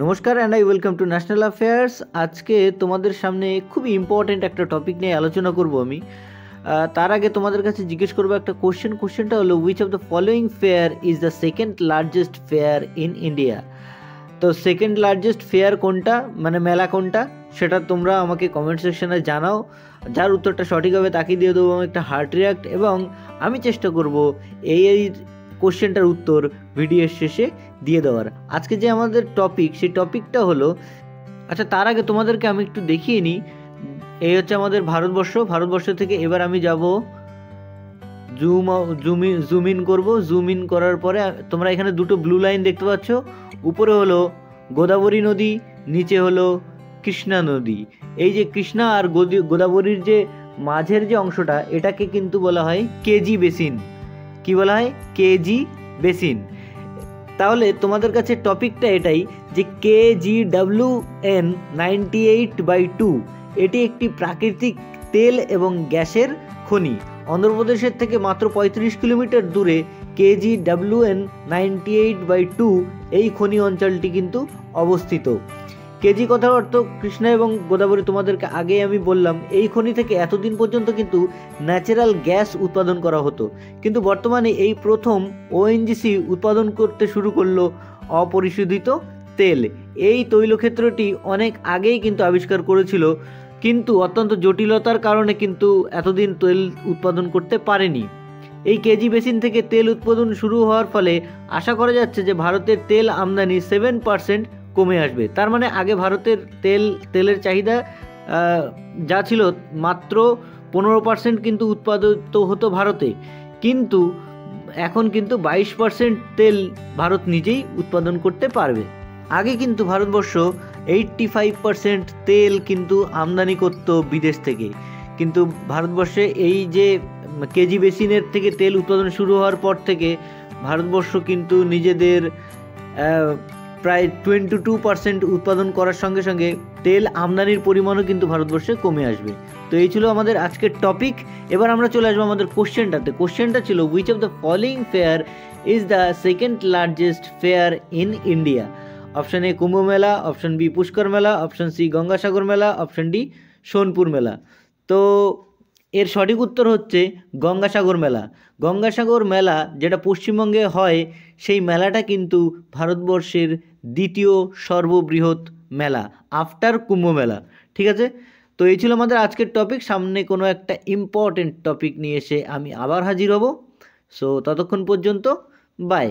নমস্কার and I welcome to national affairs. আজকে তোমাদের সামনে খুবই ইম্পর্ট্যান্ট একটা টপিক নিয়ে আলোচনা করব আমি। তার আগে তোমাদের কাছে জিজ্ঞেস করবো একটা কোশ্চেনটা হলো, which of the following fair is the second largest fair in India? তো সেকেন্ড লার্জেস্ট ফেয়ার কোনটা, মানে মেলা কোনটা, সেটা তোমরা আমাকে কমেন্ট সেকশনে জানাও। যার উত্তরটা সঠিক হবে তাকে দিয়ে দেবো একটা হার্ট রিয়াক্ট, এবং আমি চেষ্টা করব এই কোশ্চেনটার উত্তর ভিডিওর শেষে দিয়ে দেওয়ার। আজকে যে আমাদের টপিক, সেই টপিকটা হলো, আচ্ছা তার আগে তোমাদেরকে আমি একটু দেখিয়ে নিই। এই হচ্ছে আমাদের ভারতবর্ষ থেকে এবার আমি যাব জুম ইন করব। জুম ইন করার পরে তোমরা এখানে দুটো ব্লু লাইন দেখতে পাচ্ছ। উপরে হলো গোদাবরী নদী, নিচে হলো কৃষ্ণা নদী। এই যে কৃষ্ণা আর গোদাবরীর যে মাঝের যে অংশটা, এটাকে কিন্তু বলা হয় কেজি বেসিন। কি বলা হয়? KG basin. তাহলে তোমাদের কাছে টপিকটা এটাই যে KGWN 98/2 এটি একটি প্রাকৃতিক তেল এবং গ্যাসের খনি। অন্ধ্রপ্রদেশের থেকে মাত্র 35 কিলোমিটার দূরে KGWN 98/2 এই খনি অঞ্চলটি কিন্তু অবস্থিত। কেজি কথার অর্থ কৃষ্ণা এবং গোদাবরী। তোমাদেরকে আগে আমি বললাম, এই খনি থেকে এতদিন পর্যন্ত কিন্তু ন্যাচারাল গ্যাস উৎপাদন করা হতো, কিন্তু বর্তমানে এই প্রথম ONGC উৎপাদন করতে শুরু করলো অপরিশোধিত তেল। এই তৈলক্ষেত্রটি অনেক আগেই কিন্তু আবিষ্কার করেছিল, কিন্তু অত্যন্ত জটিলতার কারণে কিন্তু এতদিন তেল উৎপাদন করতে পারেনি। এই কেজি বেসিন থেকে তেল উৎপাদন শুরু হওয়ার ফলে আশা করা যাচ্ছে যে ভারতের তেল আমদানি 7% কমে আসবে। তার মানে আগে ভারতের তেলের চাহিদা যা ছিল মাত্র 15% কিন্তু উৎপাদিত হতো ভারতে, কিন্তু এখন কিন্তু 22% তেল ভারত নিজেই উৎপাদন করতে পারবে। আগে কিন্তু ভারতবর্ষ 85% তেল কিন্তু আমদানি করত বিদেশ থেকে, কিন্তু ভারতবর্ষে এই যে কেজি বেসিনের থেকে তেল উৎপাদন শুরু হওয়ার পর থেকে ভারতবর্ষ কিন্তু নিজেদের প্রায় 22% উৎপাদন করার সঙ্গে সঙ্গে তেল আমদানির পরিমাণও কিন্তু ভারতবর্ষে কমে আসবে। তো এই ছিল আমাদের আজকের টপিক। এবার আমরা চলে আসবো আমাদের কোশ্চেনটাতে। কোশ্চেনটা ছিল, which of the following fair is the second largest fair in India? Option A Kumbh Mela, option B Pushkar মেলা, অপশন সি গঙ্গাসাগর মেলা, অপশন ডি সোনপুর মেলা। তো এর সঠিক উত্তর হচ্ছে গঙ্গাসাগর মেলা। গঙ্গাসাগর মেলা যেটা পশ্চিমবঙ্গে হয়, সেই মেলাটা কিন্তু ভারতবর্ষের দ্বিতীয় সর্ববৃহৎ মেলা আফটার কুম্ভ মেলা। ঠিক আছে, তো এই ছিল আমাদের আজকের টপিক। সামনে কোনো একটা ইম্পর্টেন্ট টপিক নিয়ে এসে আমি আবার হাজির হব। সো ততক্ষণ পর্যন্ত বাই।